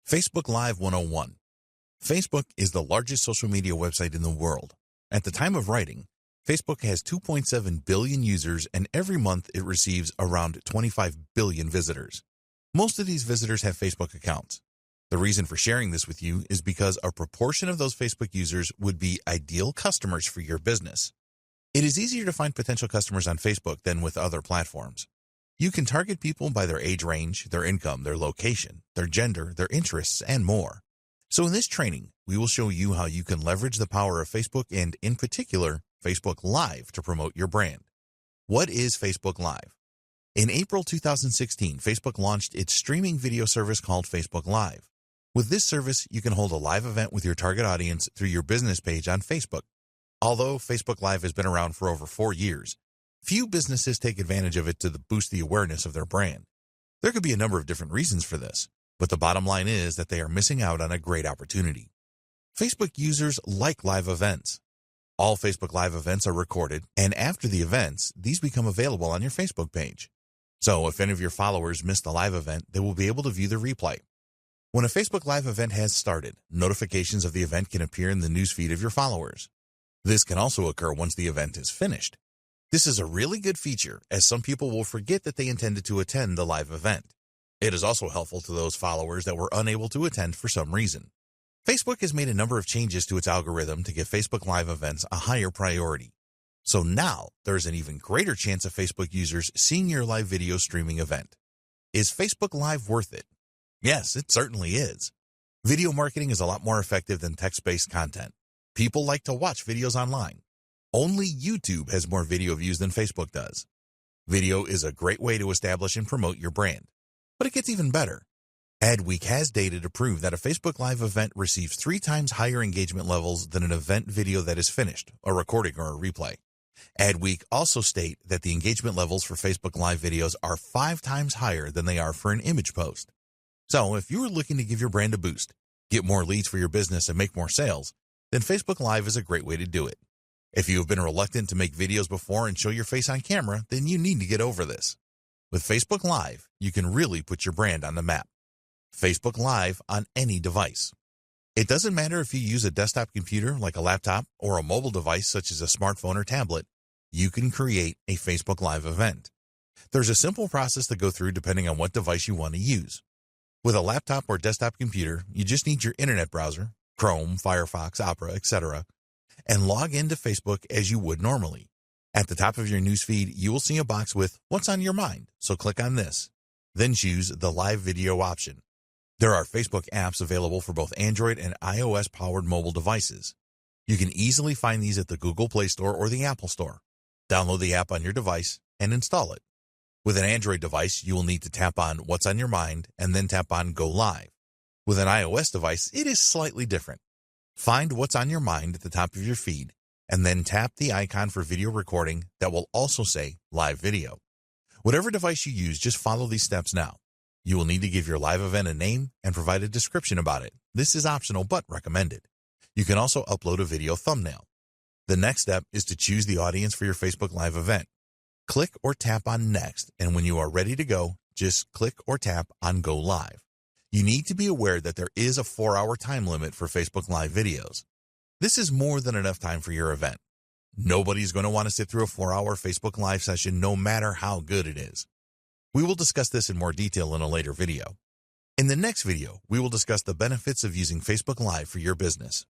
Facebook Live 101. Facebook is the largest social media website in the world. At the time of writing, Facebook has 2.7 billion users, and every month it receives around 25 billion visitors. Most of these visitors have Facebook accounts. The reason for sharing this with you is because a proportion of those Facebook users would be ideal customers for your business. It is easier to find potential customers on Facebook than with other platforms. You can target people by their age range, their income, their location, their gender, their interests, and more. So in this training, we will show you how you can leverage the power of Facebook and, in particular, Facebook Live to promote your brand. What is Facebook Live? In April 2016, Facebook launched its streaming video service called Facebook Live. With this service, you can hold a live event with your target audience through your business page on Facebook. Although Facebook Live has been around for over 4 years, few businesses take advantage of it to boost the awareness of their brand. There could be a number of different reasons for this, but the bottom line is that they are missing out on a great opportunity. Facebook users like live events. All Facebook Live events are recorded, and after the events, these become available on your Facebook page. So if any of your followers missed the live event, they will be able to view the replay. When a Facebook Live event has started, notifications of the event can appear in the newsfeed of your followers. This can also occur once the event is finished. This is a really good feature, as some people will forget that they intended to attend the live event. It is also helpful to those followers that were unable to attend for some reason. Facebook has made a number of changes to its algorithm to give Facebook Live events a higher priority. So now, there is an even greater chance of Facebook users seeing your live video streaming event. Is Facebook Live worth it? Yes, it certainly is. Video marketing is a lot more effective than text-based content. People like to watch videos online. Only YouTube has more video views than Facebook does. Video is a great way to establish and promote your brand. But it gets even better. Adweek has data to prove that a Facebook Live event receives 3 times higher engagement levels than an event video that is finished, a recording or a replay. Adweek also state that the engagement levels for Facebook Live videos are 5 times higher than they are for an image post. So if you are looking to give your brand a boost, get more leads for your business, and make more sales, then Facebook Live is a great way to do it. If you have been reluctant to make videos before and show your face on camera, then you need to get over this. With Facebook Live, you can really put your brand on the map. Facebook Live on any device. It doesn't matter if you use a desktop computer like a laptop or a mobile device such as a smartphone or tablet, you can create a Facebook Live event. There's a simple process to go through depending on what device you want to use. With a laptop or desktop computer, you just need your internet browser, Chrome, Firefox, Opera, etc., and log into Facebook as you would normally. At the top of your newsfeed, you will see a box with What's on Your Mind, so click on this. Then choose the Live Video option. There are Facebook apps available for both Android and iOS-powered mobile devices. You can easily find these at the Google Play Store or the Apple Store. Download the app on your device and install it. With an Android device, you will need to tap on What's on Your Mind and then tap on Go Live. With an iOS device, it is slightly different. Find What's on Your Mind at the top of your feed, and then tap the icon for video recording that will also say Live Video. Whatever device you use, just follow these steps now. You will need to give your live event a name and provide a description about it. This is optional but recommended. You can also upload a video thumbnail. The next step is to choose the audience for your Facebook Live event. Click or tap on Next, and when you are ready to go, just click or tap on Go Live. You need to be aware that there is a 4-hour time limit for Facebook Live videos. This is more than enough time for your event. Nobody's going to want to sit through a 4-hour Facebook Live session no matter how good it is. We will discuss this in more detail in a later video. In the next video, we will discuss the benefits of using Facebook Live for your business.